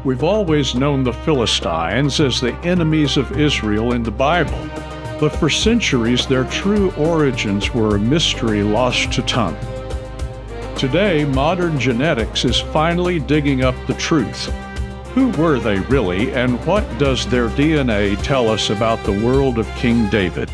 We've always known the Philistines as the enemies of Israel in the Bible, but for centuries their true origins were a mystery lost to time. Today, modern genetics is finally digging up the truth. Who were they really, and what does their DNA tell us about the world of King David?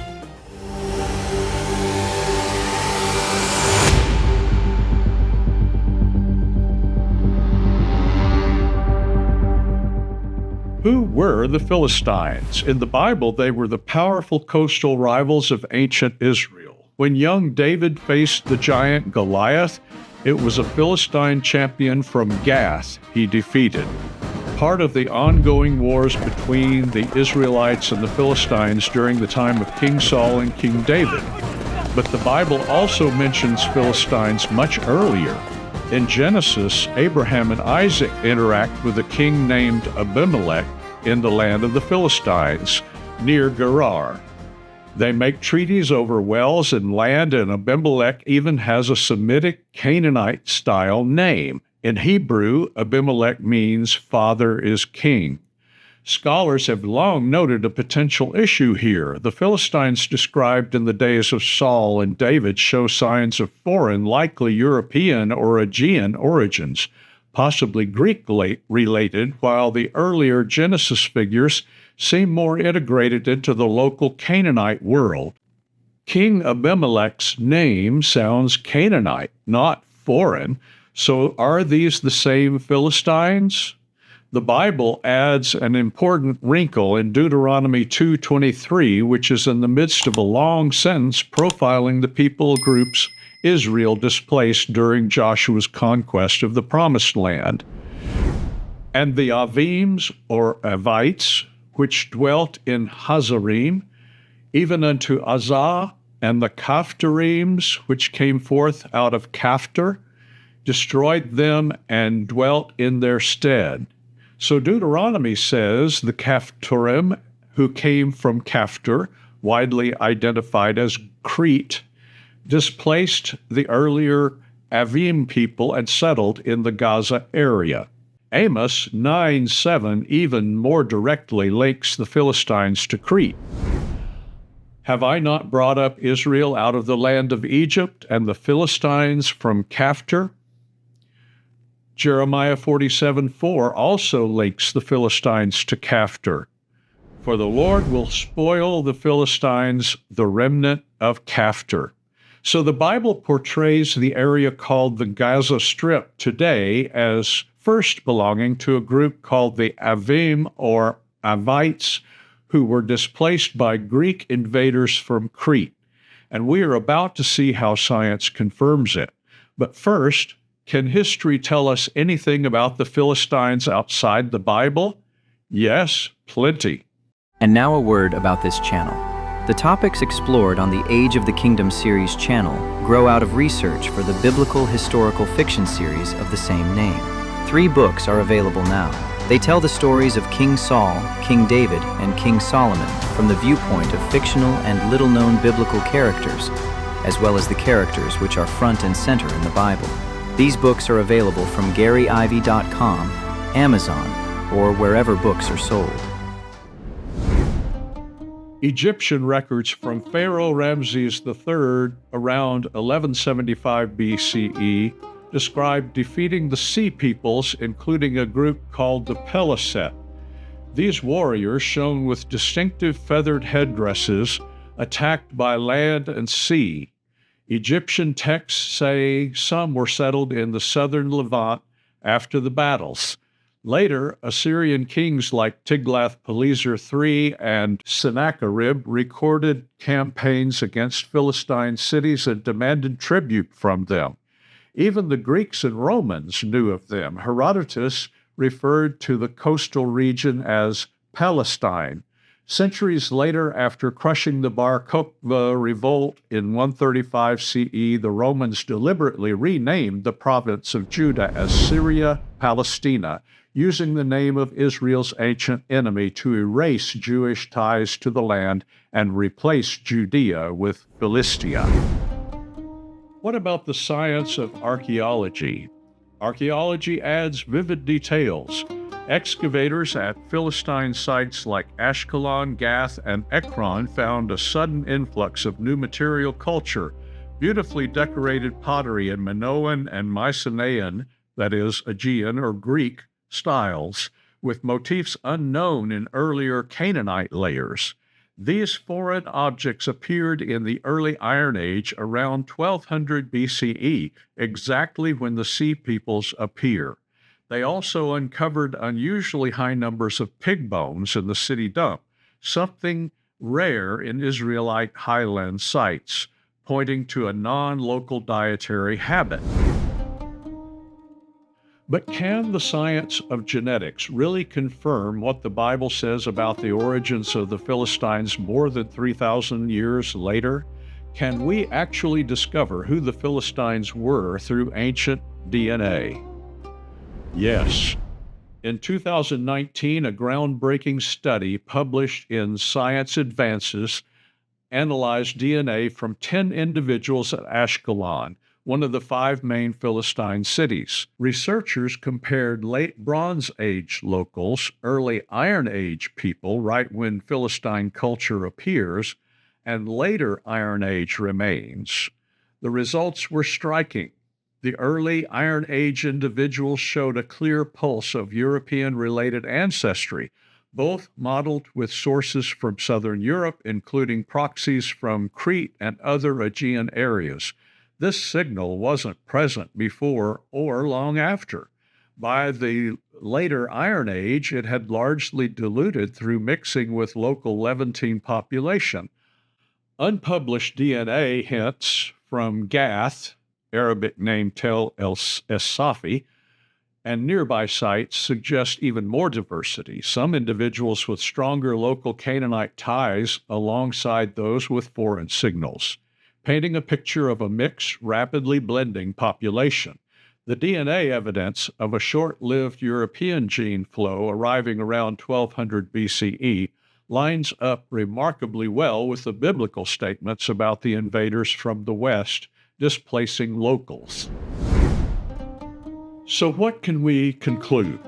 Who were the Philistines? In the Bible, they were the powerful coastal rivals of ancient Israel. When young David faced the giant Goliath, it was a Philistine champion from Gath he defeated. Part of the ongoing wars between the Israelites and the Philistines during the time of King Saul and King David. But the Bible also mentions Philistines much earlier. In Genesis, Abraham and Isaac interact with a king named Abimelech in the land of the Philistines, near Gerar. They make treaties over wells and land, and Abimelech even has a Semitic Canaanite-style name. In Hebrew, Abimelech means father is king. Scholars have long noted a potential issue here. The Philistines described in the days of Saul and David show signs of foreign, likely European or Aegean origins, possibly Greek-related, while the earlier Genesis figures seem more integrated into the local Canaanite world. King Abimelech's name sounds Canaanite, not foreign, so are these the same Philistines? The Bible adds an important wrinkle in Deuteronomy 2:23, which is in the midst of a long sentence profiling the people groups Israel displaced during Joshua's conquest of the Promised Land. And the Avims, or Avites, which dwelt in Hazarim, even unto Azah, and the Caphtorims, which came forth out of Caphtor, destroyed them and dwelt in their stead. So Deuteronomy says the Caphtorim, who came from Caphtor, widely identified as Crete, displaced the earlier Avim people and settled in the Gaza area. Amos 9:7 even more directly links the Philistines to Crete. Have I not brought up Israel out of the land of Egypt, and the Philistines from Caphtor? Jeremiah 47:4 also links the Philistines to Caphtor. For the Lord will spoil the Philistines, the remnant of Caphtor. So the Bible portrays the area called the Gaza Strip today as first belonging to a group called the Avim or Avites, who were displaced by Greek invaders from Crete. And we are about to see how science confirms it. But first, can history tell us anything about the Philistines outside the Bible? Yes, plenty. And now a word about this channel. The topics explored on the Age of the Kingdom series channel grow out of research for the biblical historical fiction series of the same name. 3 books are available now. They tell the stories of King Saul, King David, and King Solomon from the viewpoint of fictional and little-known biblical characters, as well as the characters which are front and center in the Bible. These books are available from GaryIvy.com, Amazon, or wherever books are sold. Egyptian records from Pharaoh Ramses III around 1175 BCE describe defeating the Sea Peoples, including a group called the Peliset. These warriors, shown with distinctive feathered headdresses, attacked by land and sea. Egyptian texts say some were settled in the southern Levant after the battles. Later, Assyrian kings like Tiglath-Pileser III and Sennacherib recorded campaigns against Philistine cities and demanded tribute from them. Even the Greeks and Romans knew of them. Herodotus referred to the coastal region as Palestine. Centuries later, after crushing the Bar Kokhba revolt in 135 CE, the Romans deliberately renamed the province of Judah as Syria Palestina, using the name of Israel's ancient enemy to erase Jewish ties to the land and replace Judea with Philistia. What about the science of archaeology? Archaeology adds vivid details. Excavators at Philistine sites like Ashkelon, Gath, and Ekron found a sudden influx of new material culture, beautifully decorated pottery in Minoan and Mycenaean, that is, Aegean or Greek, styles, with motifs unknown in earlier Canaanite layers. These foreign objects appeared in the early Iron Age around 1200 BCE, exactly when the Sea Peoples appear. They also uncovered unusually high numbers of pig bones in the city dump, something rare in Israelite highland sites, pointing to a non-local dietary habit. But can the science of genetics really confirm what the Bible says about the origins of the Philistines more than 3,000 years later? Can we actually discover who the Philistines were through ancient DNA? Yes. In 2019, a groundbreaking study published in Science Advances analyzed DNA from 10 individuals at Ashkelon, one of the 5 main Philistine cities. Researchers compared late Bronze Age locals, early Iron Age people, right when Philistine culture appears, and later Iron Age remains. The results were striking. The early Iron Age individuals showed a clear pulse of European-related ancestry, both modeled with sources from southern Europe, including proxies from Crete and other Aegean areas. This signal wasn't present before or long after. By the later Iron Age, it had largely diluted through mixing with local Levantine population. Unpublished DNA hints from Gath, Arabic name Tel Es-Safi, and nearby sites suggest even more diversity, some individuals with stronger local Canaanite ties alongside those with foreign signals, painting a picture of a mixed, rapidly blending population. The DNA evidence of a short-lived European gene flow arriving around 1200 BCE lines up remarkably well with the biblical statements about the invaders from the west displacing locals. So what can we conclude?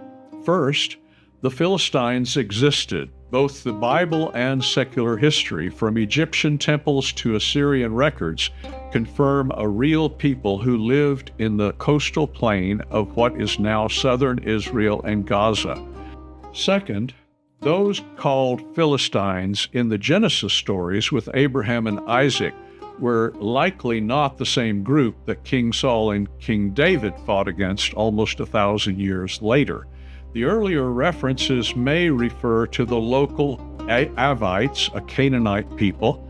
First, the Philistines existed. Both the Bible and secular history, from Egyptian temples to Assyrian records, confirm a real people who lived in the coastal plain of what is now southern Israel and Gaza. Second, those called Philistines in the Genesis stories with Abraham and Isaac were likely not the same group that King Saul and King David fought against almost 1,000 years later. The earlier references may refer to the local Avites, a Canaanite people.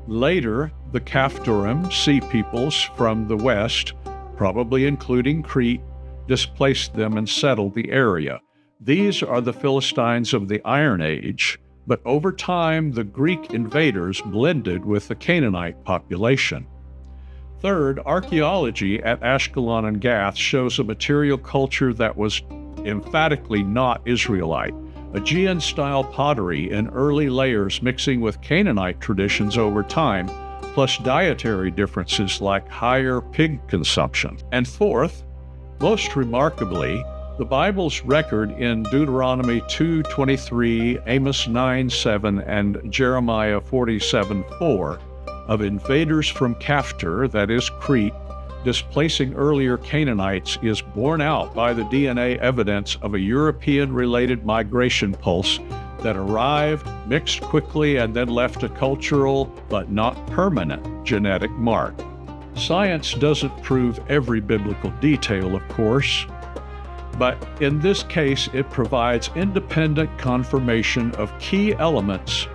Later, the Caphtorim, sea peoples from the west, probably including Crete, displaced them and settled the area. These are the Philistines of the Iron Age, but over time, the Greek invaders blended with the Canaanite population. Third, archaeology at Ashkelon and Gath shows a material culture that was emphatically not Israelite. Aegean-style pottery in early layers mixing with Canaanite traditions over time, plus dietary differences like higher pig consumption. And fourth, most remarkably, the Bible's record in Deuteronomy 2:23, Amos 9:7, and Jeremiah 47:4 of invaders from Caphtor, that is Crete, displacing earlier Canaanites is borne out by the DNA evidence of a European-related migration pulse that arrived, mixed quickly, and then left a cultural but not permanent genetic mark. Science doesn't prove every biblical detail, of course, but in this case, it provides independent confirmation of key elements: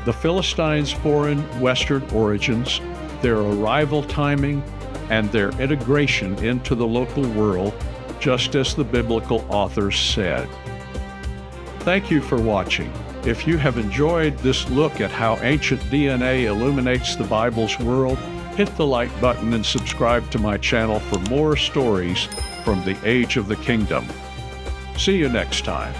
the Philistines' foreign Western origins, their arrival timing, and their integration into the local world, just as the biblical authors said. Thank you for watching. If you have enjoyed this look at how ancient DNA illuminates the Bible's world, hit the like button and subscribe to my channel for more stories from the Age of the Kingdom. See you next time.